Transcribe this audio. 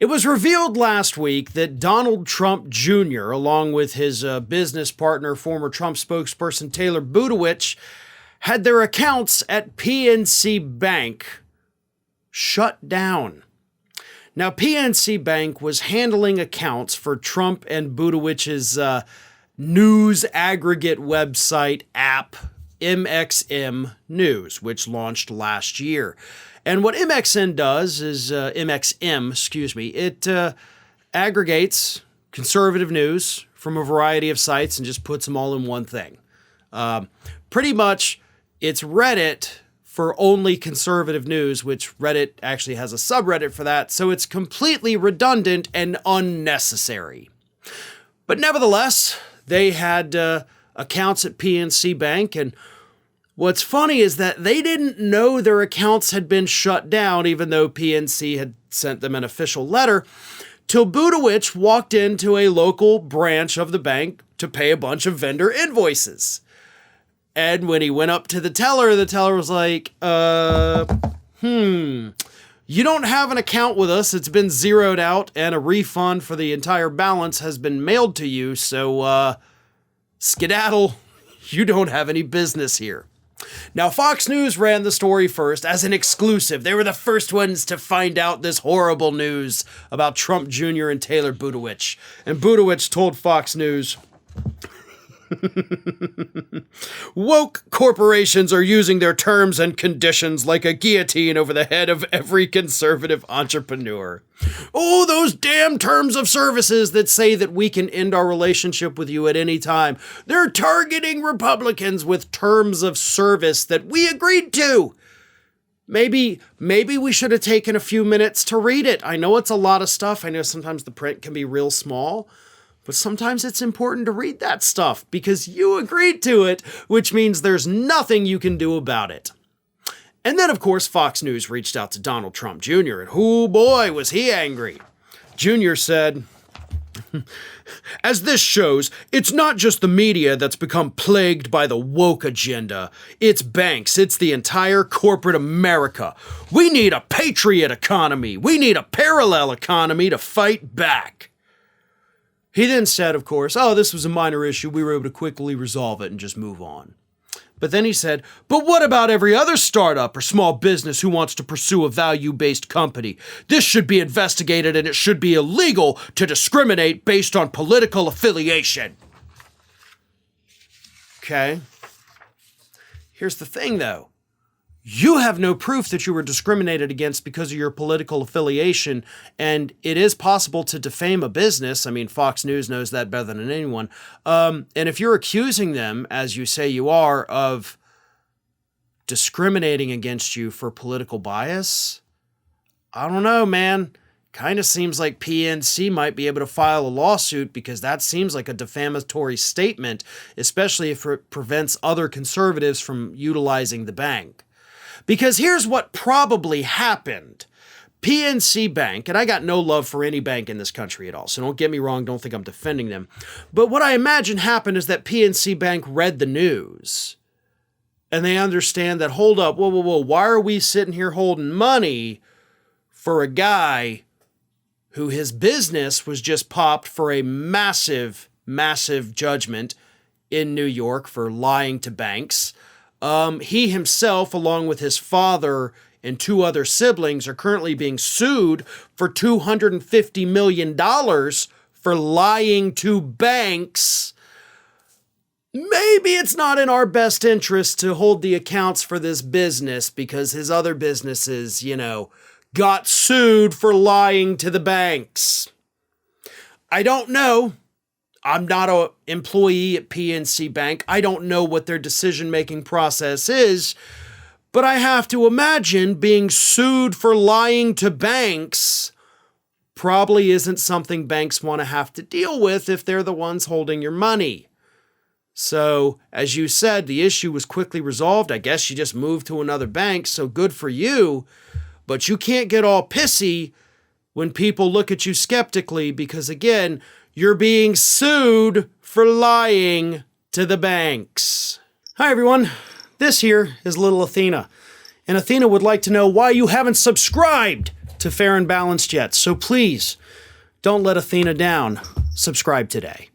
It was revealed last week that Donald Trump Jr., along with his business partner, former Trump spokesperson Taylor Budowich, had their accounts at PNC Bank shut down. Now, PNC Bank was handling accounts for Trump and Budowich's news aggregate website app, MXM News, which launched last year. And what MXM does is, it aggregates conservative news from a variety of sites and just puts them all in one thing. Pretty much, it's Reddit for only conservative news, which Reddit actually has a subreddit for that, so it's completely redundant and unnecessary. But nevertheless, they had accounts at PNC Bank, and what's funny is that they didn't know their accounts had been shut down, even though PNC had sent them an official letter, till Budowich walked into a local branch of the bank to pay a bunch of vendor invoices. And when he went up to the teller was like, you don't have an account with us. It's been zeroed out and a refund for the entire balance has been mailed to you. So, skedaddle, you don't have any business here. Now, Fox News ran the story first as an exclusive. They were the first ones to find out this horrible news about Trump Jr. and Taylor Budowich. And Budowich told Fox News, woke corporations are using their terms and conditions like a guillotine over the head of every conservative entrepreneur. Oh, those damn terms of services that say that we can end our relationship with you at any time. They're targeting Republicans with terms of service that we agreed to. Maybe we should have taken a few minutes to read it. I know it's a lot of stuff. I know sometimes the print can be real small. But sometimes it's important to read that stuff because you agreed to it, which means there's nothing you can do about it. And then, of course, Fox News reached out to Donald Trump Jr., and oh boy, was he angry. Jr. said, as this shows, it's not just the media that's become plagued by the woke agenda. It's banks. It's the entire corporate America. We need a patriot economy. We need a parallel economy to fight back. He then said, of course, oh, this was a minor issue. We were able to quickly resolve it and just move on. But then he said, but what about every other startup or small business who wants to pursue a value-based company? This should be investigated and it should be illegal to discriminate based on political affiliation. Okay. Here's the thing, though. You have no proof that you were discriminated against because of your political affiliation, and it is possible to defame a business. I mean, Fox News knows that better than anyone. And if you're accusing them, as you say you are, of discriminating against you for political bias, I don't know, man. Kind of seems like PNC might be able to file a lawsuit because that seems like a defamatory statement, especially if it prevents other conservatives from utilizing the bank. Because here's what probably happened. PNC Bank, and I got no love for any bank in this country at all, so don't get me wrong, don't think I'm defending them. But what I imagine happened is that PNC Bank read the news, and they understand that, hold up, whoa, why are we sitting here holding money for a guy who his business was just popped for a massive judgment in New York for lying to banks? He himself, along with his father and two other siblings, are currently being sued for $250 million for lying to banks. Maybe it's not in our best interest to hold the accounts for this business because his other businesses, got sued for lying to the banks. I don't know. I'm not an employee at PNC Bank. I don't know what their decision-making process is, but I have to imagine being sued for lying to banks probably isn't something banks want to have to deal with if they're the ones holding your money. So, as you said, the issue was quickly resolved. I guess you just moved to another bank, so good for you. But you can't get all pissy when people look at you skeptically because, again, you're being sued for lying to the banks. Hi, everyone. This here is little Athena. And Athena would like to know why you haven't subscribed to Fair and Balanced yet, so please don't let Athena down. Subscribe today.